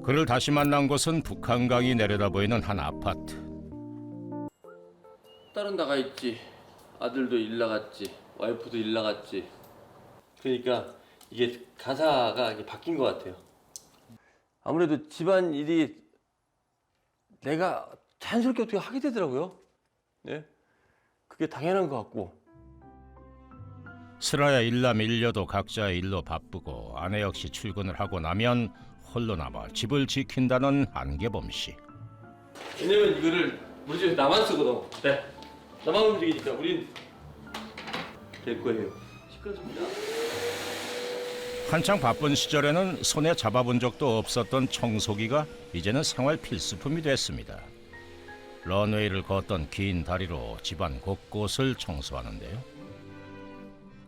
그를 다시 만난 곳은 북한강이 내려다보이는 한 아파트. 딸은 나가 있지. 아들도 일 나갔지. 와이프도 일 나갔지. 그러니까 이게 가사가 이게 바뀐 것 같아요. 아무래도 집안 일이 내가 자연스럽게 어떻게 하게 되더라고요. 네? 그게 당연한 것 같고. 슬아야 일남 일녀도 각자의 일로 바쁘고 아내 역시 출근을 하고 나면 홀로 남아 집을 지킨다는 안계범 씨. 왜냐면 이거를 우리 집에 나만 쓰거든. 네. 나만 움직이니까 우린 될 거예요. 시끄럽습니다. 한창 바쁜 시절에는 손에 잡아본 적도 없었던 청소기가 이제는 생활 필수품이 됐습니다. 런웨이를 걷던 긴 다리로 집안 곳곳을 청소하는데요.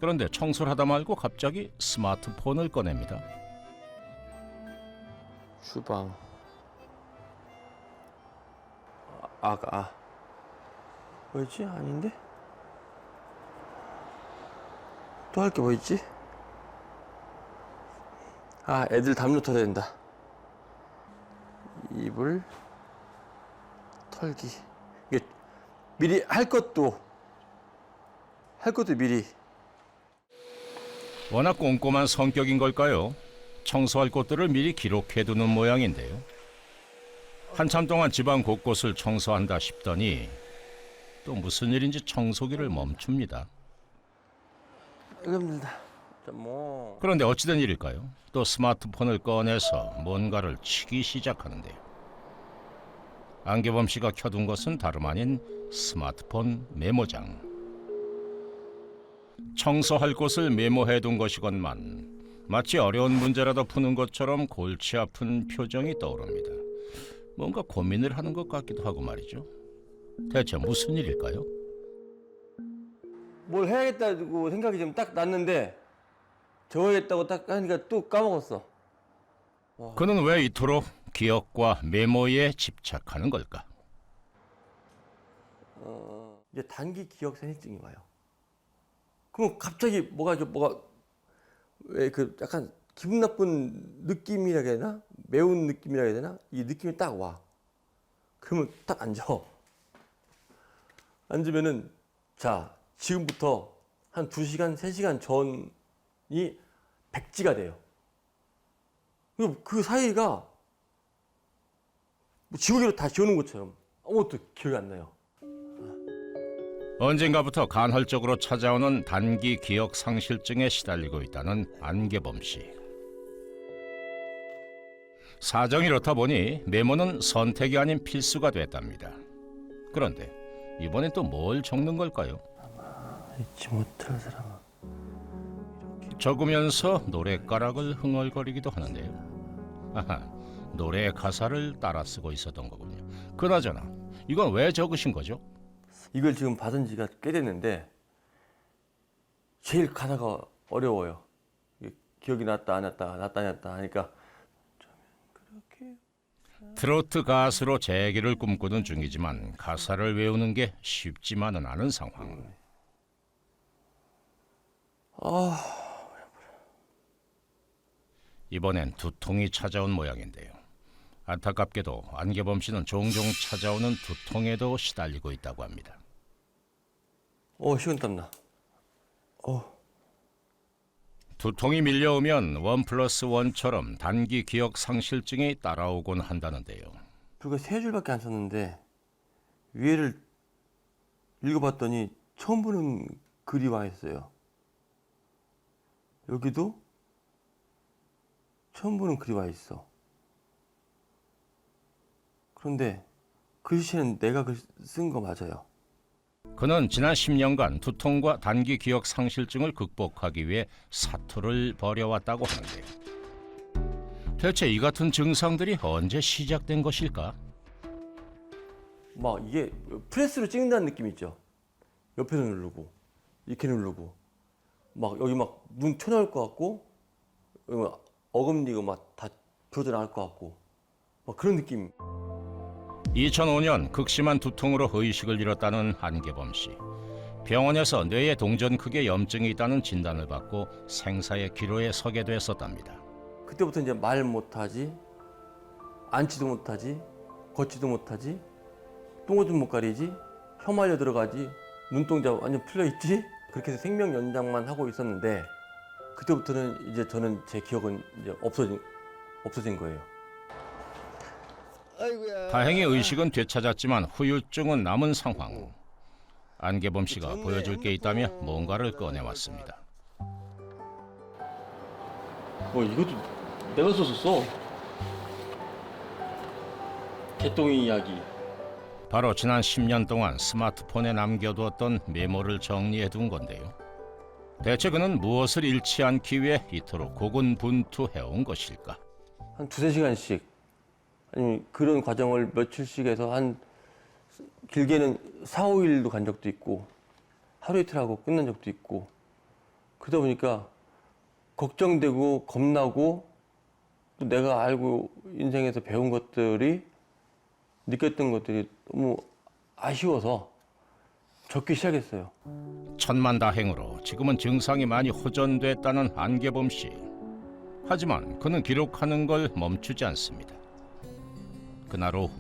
그런데 청소를 하다 말고 갑자기 스마트폰을 꺼냅니다. 주방. 뭐였지? 아닌데? 또 할 게 뭐 있지? 애들 담요 털어야 된다. 이불 털기. 이게 미리 할 것도 미리. 워낙 꼼꼼한 성격인 걸까요? 청소할 곳들을 미리 기록해두는 모양인데요. 한참 동안 집안 곳곳을 청소한다 싶더니 또 무슨 일인지 청소기를 멈춥니다. 이거 힘들다. 뭐. 그런데 어찌된 일일까요? 또 스마트폰을 꺼내서 뭔가를 치기 시작하는데요. 안계범 씨가 켜둔 것은 다름 아닌 스마트폰 메모장. 청소할 곳을 메모해둔 것이건만 마치 어려운 문제라도 푸는 것처럼 골치 아픈 표정이 떠오릅니다. 뭔가 고민을 하는 것 같기도 하고 말이죠. 대체 무슨 일일까요? 뭘 해야겠다고 생각이 좀 딱 났는데 적어야겠다고 딱 하니까 또 까먹었어. 그는 왜 이토록 기억과 메모에 집착하는 걸까? 이제 단기 기억 상실증이 와요. 그럼 갑자기 뭐가 왜 그 약간 기분 나쁜 느낌이라 해야 되나? 매운 느낌이라 해야 되나? 이 느낌이 딱 와. 그러면 딱 앉아. 앉으면은 자, 지금부터 한 2시간, 3시간 전이 백지가 돼요. 그 사이가 뭐 지우개로 다 지우는 것처럼 아무것도 기억이 안 나요. 언젠가부터 간헐적으로 찾아오는 단기 기억 상실증에 시달리고 있다는 안계범 씨. 사정이 이렇다 보니 메모는 선택이 아닌 필수가 됐답니다. 그런데 이번엔 또 뭘 적는 걸까요? 잊지 못할 사람은 적으면서 노랫가락을 흥얼거리기도 하는데요. 아하, 노래 가사를 따라 쓰고 있었던 거군요. 그나저나 이건 왜 적으신 거죠? 이걸 지금 받은 지가 꽤 됐는데 제일 가사가 어려워요. 기억이 났다 안 났다 났다 안 났다 하니까 그렇게 트로트 가수로 재기를 꿈꾸는 중이지만 가사를 외우는 게 쉽지만은 않은 상황. 이번엔 두통이 찾아온 모양인데요. 안타깝게도 안계범 씨는 종종 찾아오는 두통에도 시달리고 있다고 합니다. 식은땀 나. 두통이 밀려오면 1+1처럼 단기 기억 상실증이 따라오곤 한다는데요. 불과 3줄밖에 안 썼는데 위에를 읽어봤더니 처음 보는 글이 와 있어요. 여기도 처음 보는 글이 와 있어. 그런데 글씨는 내가 쓴 거 맞아요. 그는 지난 10년간 두통과 단기 기억 상실증을 극복하기 위해 사투를 벌여왔다고 하는데요. 대체 이 같은 증상들이 언제 시작된 것일까? 막 이게 프레스로 찍는다는 느낌 있죠. 옆에서 누르고 이렇게 누르고 막 여기 막 눈 튀어나올 것 같고 어금니가 막 다 부러져 나올 것 같고 막 그런 느낌. 2005년 극심한 두통으로 의식을 잃었다는 안계범 씨. 병원에서 뇌에 동전크기의 염증이 있다는 진단을 받고 생사의 기로에 서게 됐었답니다. 그때부터 이제 말 못하지, 앉지도 못하지, 걷지도 못하지, 똥오줌 못 가리지, 혀 말려 들어가지, 눈동자 완전 풀려 있지. 그렇게 해서 생명 연장만 하고 있었는데 그때부터는 이제 저는 제 기억은 이제 없어진 거예요. 다행히 의식은 되찾았지만 후유증은 남은 상황. 안계범 씨가 보여줄 게 있다며 뭔가를 꺼내왔습니다. 이것도 내가 썼었어. 개똥이 이야기. 바로 지난 10년 동안 스마트폰에 남겨두었던 메모를 정리해둔 건데요. 대체 그는 무엇을 잃지 않기 위해 이토록 고군분투해온 것일까? 한 두세 시간씩 아니 그런 과정을 며칠씩 해서 한 길게는 4, 5일도 간 적도 있고 하루 이틀 하고 끝난 적도 있고 그러다 보니까 걱정되고 겁나고 또 내가 알고 인생에서 배운 것들이 느꼈던 것들이 너무 아쉬워서 적기 시작했어요. 천만다행으로 지금은 증상이 많이 호전됐다는 안계범 씨. 하지만 그는 기록하는 걸 멈추지 않습니다. 그날 오후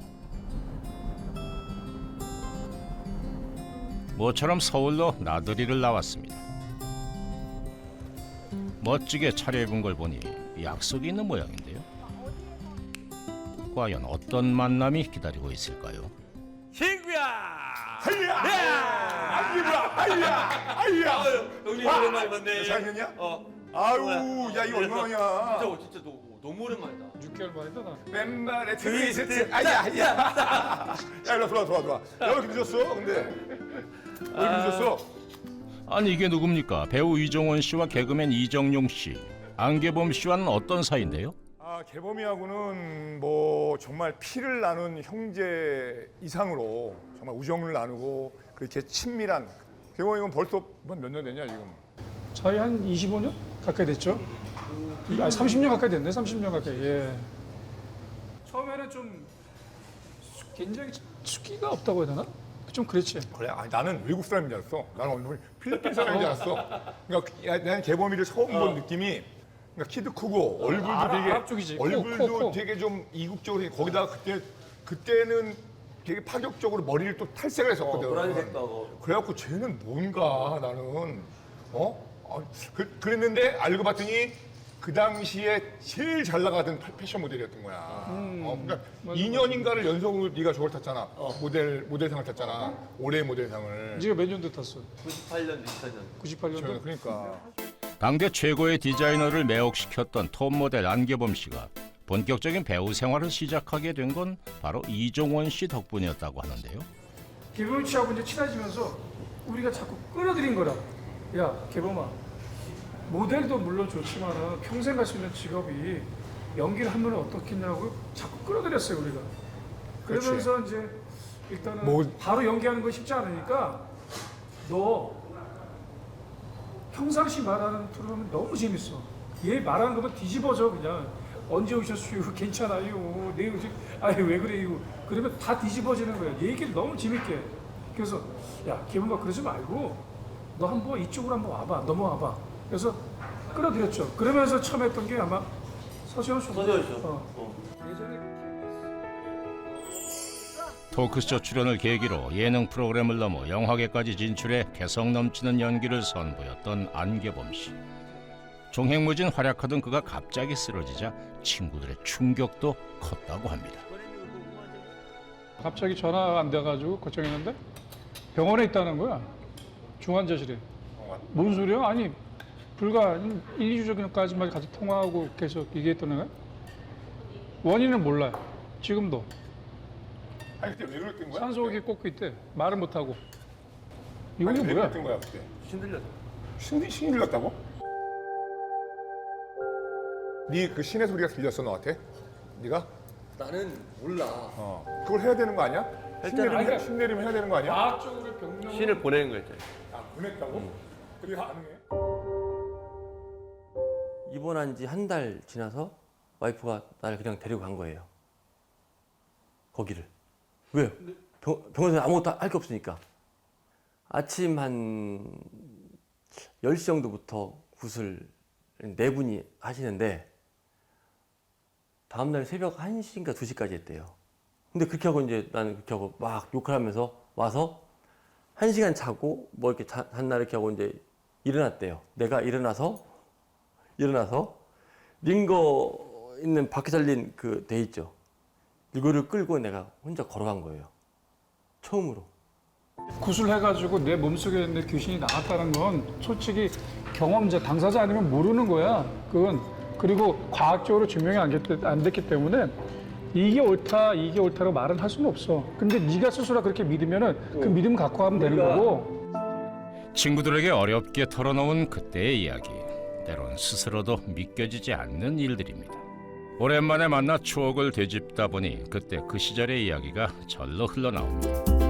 모처럼 서울로 나들이를 나왔습니다. 멋지게 차려입은 걸 보니 약속이 있는 모양인데요. 과연 어떤 만남이 기다리고 있을까요? 하이야! 안기부라! 하이야! 하이야! 형님 오랜만에 봤네. 잘했냐? 아유, 야 이거 얼마냐? 진짜 너무 오랜만이다. 6개월 만이다 나. 맨발에 트위스트. 아야, 아야. 야, 일로 들어와. 야, 왜 이렇게 늦었어? 근데 왜 이렇게 늦었어? 아니 이게 누굽니까? 배우 이종원 씨와 개그맨 이정용 씨, 안계범 씨와는 어떤 사이인데요? 개범이하고는 뭐 정말 피를 나눈 형제 이상으로 정말 우정을 나누고 그렇게 친밀한. 개범이는 벌써 몇 년 됐냐 지금? 저희 한 25년 가까이 됐죠. 30년 가까이 됐네. 30년 가까이. 예. 처음에는 좀 굉장히 숙기가 없다고 해야 되나? 좀 그랬지. 그래, 나는 외국 사람인 줄 알았어. 나는 오늘 필리핀 사람인 줄 알았어. 그러니까 나는 개범이를 처음 본 느낌이 그러니까 키도 크고 얼굴도 아랍 쪽이지. 되게 얼굴도 코. 되게 좀 이국적으로 거기다가 그때는 되게 파격적으로 머리를 또 탈색을 했었거든. 노란색도 하고. 그래갖고 쟤는 뭔가 나는 그랬는데 알고 봤더니 그 당시에 제일 잘 나가던 패션 모델이었던 거야. 그러니까 맞아, 2년인가를 연속으로 네가 저걸 탔잖아. 모델상을 탔잖아. 올해 모델상을. 네가 몇 년도 탔어? 98년, 2000년. 98년도? 그러니까. 당대 최고의 디자이너를 매혹시켰던 톱 모델 안계범 씨가 본격적인 배우 생활을 시작하게 된 건 바로 이종원 씨 덕분이었다고 하는데요. 개범 씨하고 이제 친해지면서 우리가 자꾸 끌어들인 거라. 야, 개범아. 모델도 물론 좋지만은 평생 갈 수 있는 직업이 연기를 하면 어떻겠냐고 자꾸 끌어들였어요, 우리가. 그러면서 이제 일단은 바로 연기하는 건 쉽지 않으니까 너 평상시 말하는 프로그램은 너무 재밌어. 얘 말하는 거면 뒤집어져 그냥. 언제 오셨어요? 괜찮아요. 내일 아니 왜 그래요? 그러면 다 뒤집어지는 거야. 얘기를 너무 재밌게. 그래서 야 개범아 그러지 말고 너 한번 이쪽으로 한번 와봐. 넘어와봐. 그래서 끌어들였죠. 그러면서 처음 했던 게 아마 서시원 쇼. 예전에 토크쇼 출연을 계기로 예능 프로그램을 넘어 영화계까지 진출해 개성 넘치는 연기를 선보였던 안계범 씨. 종횡무진 활약하던 그가 갑자기 쓰러지자 친구들의 충격도 컸다고 합니다. 갑자기 전화가 안 돼가지고 걱정했는데 병원에 있다는 거야. 중환자실에. 뭔 소리야? 아니 불과 1, 2주 전까지만 같이 통화하고 계속 얘기했던 거야. 원인은 몰라요. 지금도. 아니 그때 왜 그랬던 거야? 산소호흡기 꽂고 있대. 말을 못하고. 이게 왜 뭐야? 그랬던 거야 그때? 신들렸어. 신이 들렸다고? 네 그 신의 소리가 들렸어 너한테? 네가? 나는 몰라. 그걸 해야 되는 거 아니야? 아니, 신 내리면 해야 되는 거 아니야? 과학적으로 병명. 신을 보내는 거였잖아. 보냈다고? 그게 가능해? 입원한 지 한 달 지나서 와이프가 나를 그냥 데리고 간 거예요. 거기를. 왜요? 병원에서 아무것도 할 게 없으니까. 아침 한 10시 정도부터 굿을 네 분이 하시는데 다음날 새벽 1시인가 2시까지 했대요. 근데 그렇게 하고 이제 나는 그렇게 하고 막 욕을 하면서 와서 1시간 자고 뭐 이렇게 잔나 이렇게 하고 이제 일어났대요. 내가 일어나서 링거 있는 바퀴 달린 그 대 있죠. 이거를 끌고 내가 혼자 걸어간 거예요. 처음으로. 구슬해가지고 내 몸속에 있는 귀신이 나왔다는 건 솔직히 경험자, 당사자 아니면 모르는 거야. 그건. 그리고 과학적으로 증명이 안 됐기 때문에 이게 옳다, 이게 옳다라고 말은 할 수는 없어. 근데 네가 스스로 그렇게 믿으면은 그 믿음 갖고 하면 되는 거고. 친구들에게 어렵게 털어놓은 그때의 이야기. 때론 스스로도 믿겨지지 않는 일들입니다. 오랜만에 만나 추억을 되짚다 보니 그때 그 시절의 이야기가 절로 흘러나옵니다.